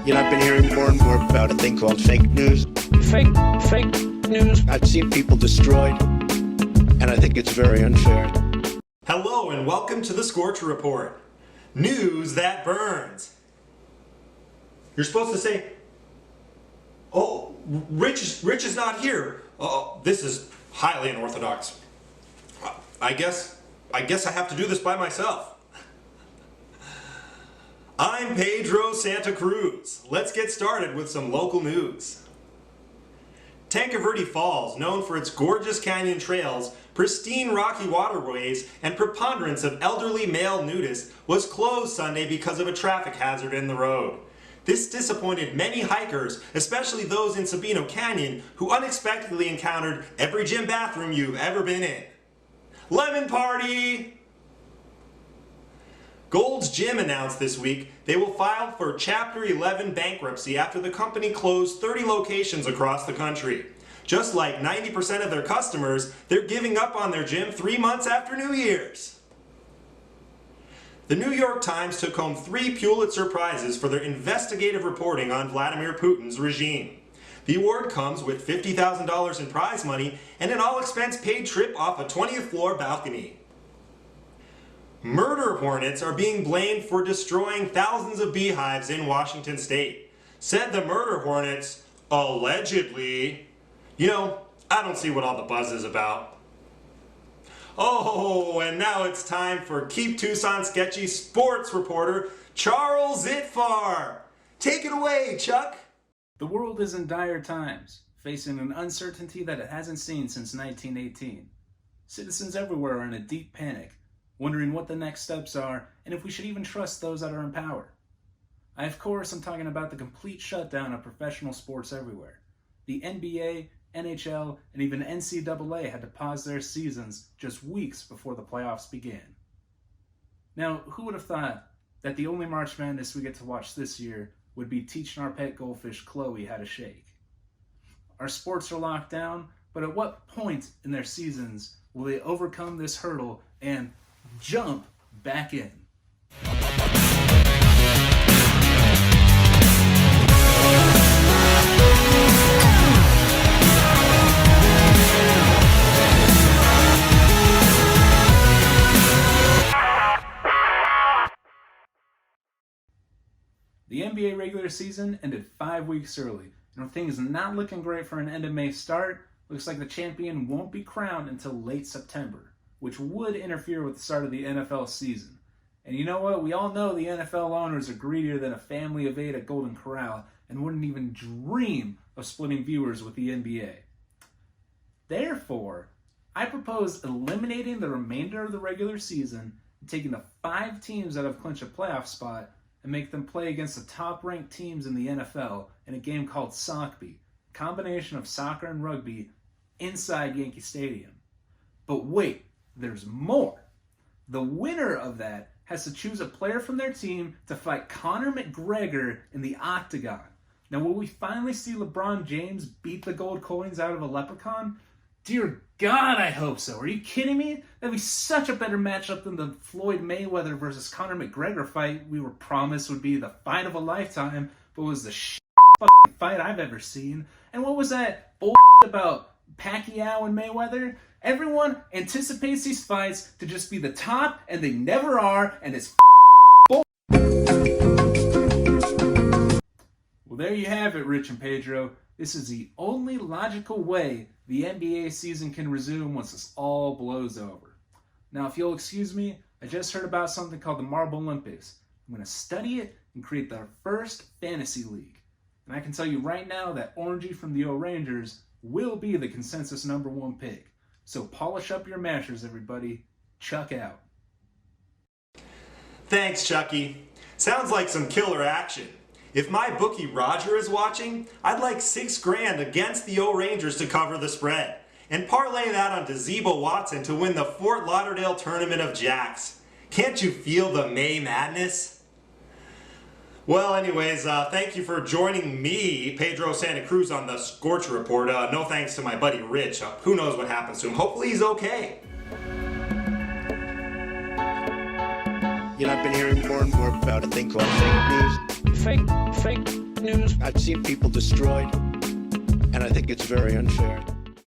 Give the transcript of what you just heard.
You know, I've been hearing more and more about a thing called fake news. Fake news. I've seen people destroyed, and I think it's very unfair. Hello and welcome to the Scorcher Report. News that burns. You're supposed to say, oh, Rich is not here. Oh, this is highly unorthodox. I guess I have to do this by myself. I'm Pedro Santa Cruz. Let's get started with some local news. Tanque Verde Falls, known for its gorgeous canyon trails, pristine rocky waterways, and preponderance of elderly male nudists, was closed Sunday because of a traffic hazard in the road. This disappointed many hikers, especially those in Sabino Canyon, who unexpectedly encountered every gym bathroom you've ever been in. Lemon Party! Gold's Gym announced this week they will file for Chapter 11 bankruptcy after the company closed 30 locations across the country. Just like 90% of their customers, they're giving up on their gym 3 months after New Year's. The New York Times took home 3 Pulitzer Prizes for their investigative reporting on Vladimir Putin's regime. The award comes with $50,000 in prize money and an all-expense-paid trip off a 20th floor balcony. Murder hornets are being blamed for destroying thousands of beehives in Washington state. Said the murder hornets, allegedly. You know, I don't see what all the buzz is about. Oh, and now it's time for Keep Tucson Sketchy sports reporter Charles Itfarr. Take it away, Chuck. The world is in dire times, facing an uncertainty that it hasn't seen since 1918. Citizens everywhere are in a deep panic, wondering what the next steps are and if we should even trust those that are in power. Of course, I'm talking about the complete shutdown of professional sports everywhere. The NBA, NHL, and even NCAA had to pause their seasons just weeks before the playoffs began. Now, who would have thought that the only March Madness we get to watch this year would be teaching our pet goldfish Chloe how to shake? Our sports are locked down, but at what point in their seasons will they overcome this hurdle and jump back in? The NBA regular season ended 5 weeks early, and with things not looking great for an end of May start, looks like the champion won't be crowned until late September, which would interfere with the start of the NFL season. And you know what? We all know the NFL owners are greedier than a family of 8 at Golden Corral and wouldn't even dream of splitting viewers with the NBA. Therefore, I propose eliminating the remainder of the regular season and taking the 5 teams that have clinched a playoff spot and make them play against the top-ranked teams in the NFL in a game called Sockby, a combination of soccer and rugby inside Yankee Stadium. But wait, there's more. The winner of that has to choose a player from their team to fight Conor McGregor in the octagon. Now, will we finally see LeBron James beat the gold coins out of a leprechaun? Dear God, I hope so. Are you kidding me? That'd be such a better matchup than the Floyd Mayweather versus Conor McGregor fight we were promised would be the fight of a lifetime, but was the fucking fight I've ever seen. And what was that bullshit about Pacquiao and Mayweather? Everyone anticipates these fights to just be the top, and they never are, and it's bull. Well, there you have it, Rich and Pedro. This is the only logical way the NBA season can resume once this all blows over. Now, if you'll excuse me, I just heard about something called the Marble Olympics. I'm going to study it and create the first fantasy league. And I can tell you right now that Orangey from the O Rangers will be the consensus #1 pick. So polish up your mashers, everybody. Chuck out. Thanks, Chucky. Sounds like some killer action. If my bookie Roger is watching, I'd like $6 grand against the O Rangers to cover the spread. And parlay that onto Zebo Watson to win the Fort Lauderdale Tournament of Jacks. Can't you feel the May madness? Well, anyways, thank you for joining me, Pedro Santa Cruz, on the Scorcher Report. No thanks to my buddy Rich. Who knows what happens to him? Hopefully he's okay. You know, I've been hearing more and more about a thing called fake news. Fake news. I've seen people destroyed, and I think it's very unfair.